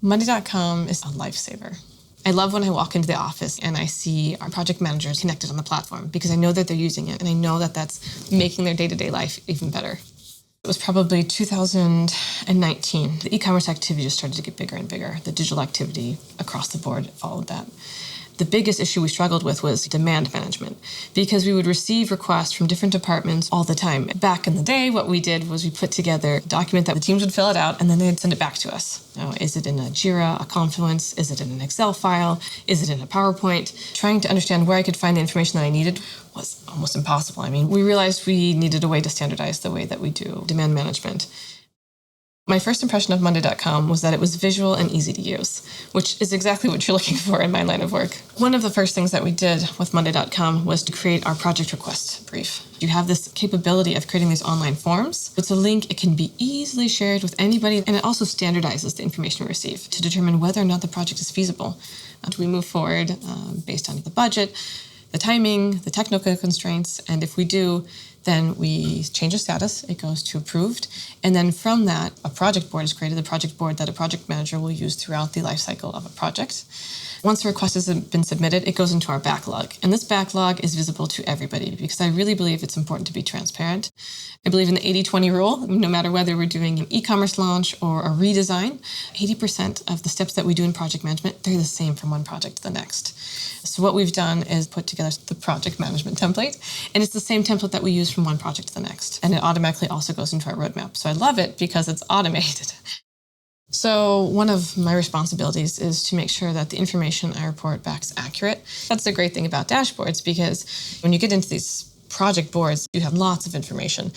Monday.com is a lifesaver. I love when I walk into the office and I see our project managers connected on the platform because I know that they're using it and I know that that's making their day-to-day life even better. It was probably 2019. The e-commerce activity just started to get bigger and bigger. The digital activity across the board followed that. The biggest issue we struggled with was demand management because we would receive requests from different departments all the time. Back in the day, what we did was we put together a document that the teams would fill it out and then they'd send it back to us. Now, is it in a Jira, a Confluence? Is it in an Excel file? Is it in a PowerPoint? Trying to understand where I could find the information that I needed was almost impossible. I mean, we realized we needed a way to standardize the way that we do demand management. My first impression of Monday.com was that it was visual and easy to use, which is exactly what you're looking for in my line of work. One of the first things that we did with Monday.com was to create our project request brief. You have this capability of creating these online forms. It's a link, it can be easily shared with anybody, and it also standardizes the information we receive to determine whether or not the project is feasible. Do we move forward based on the budget, the timing, the technical constraints, and if we do, then we change the status, it goes to approved, and then from that, a project board is created, the project board that a project manager will use throughout the life cycle of a project. Once the request has been submitted, it goes into our backlog, and this backlog is visible to everybody because I really believe it's important to be transparent. I believe in the 80-20 rule. No matter whether we're doing an e-commerce launch or a redesign, 80% of the steps that we do in project management, they're the same from one project to the next. So what we've done is put together the project management template, and it's the same template that we use from one project to the next. And it automatically also goes into our roadmap. So I love it because it's automated. So one of my responsibilities is to make sure that the information I report back is accurate. That's the great thing about dashboards because when you get into these project boards, you have lots of information.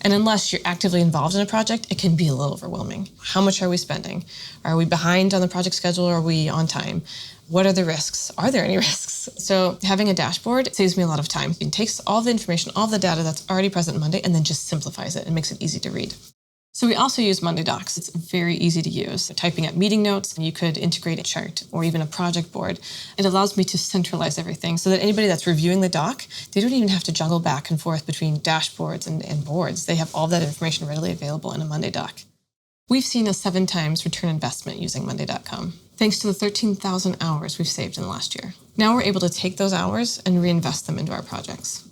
And unless you're actively involved in a project, it can be a little overwhelming. How much are we spending? Are we behind on the project schedule or are we on time? What are the risks? Are there any risks? So having a dashboard saves me a lot of time. It takes all the information, all the data that's already present in Monday and then just simplifies it and makes it easy to read. So we also use Monday Docs. It's very easy to use. Typing up meeting notes, and you could integrate a chart or even a project board. It allows me to centralize everything so that anybody that's reviewing the doc, they don't even have to juggle back and forth between dashboards and boards. They have all that information readily available in a Monday Doc. We've seen a 7 times return investment using Monday.com, thanks to the 13,000 hours we've saved in the last year. Now we're able to take those hours and reinvest them into our projects.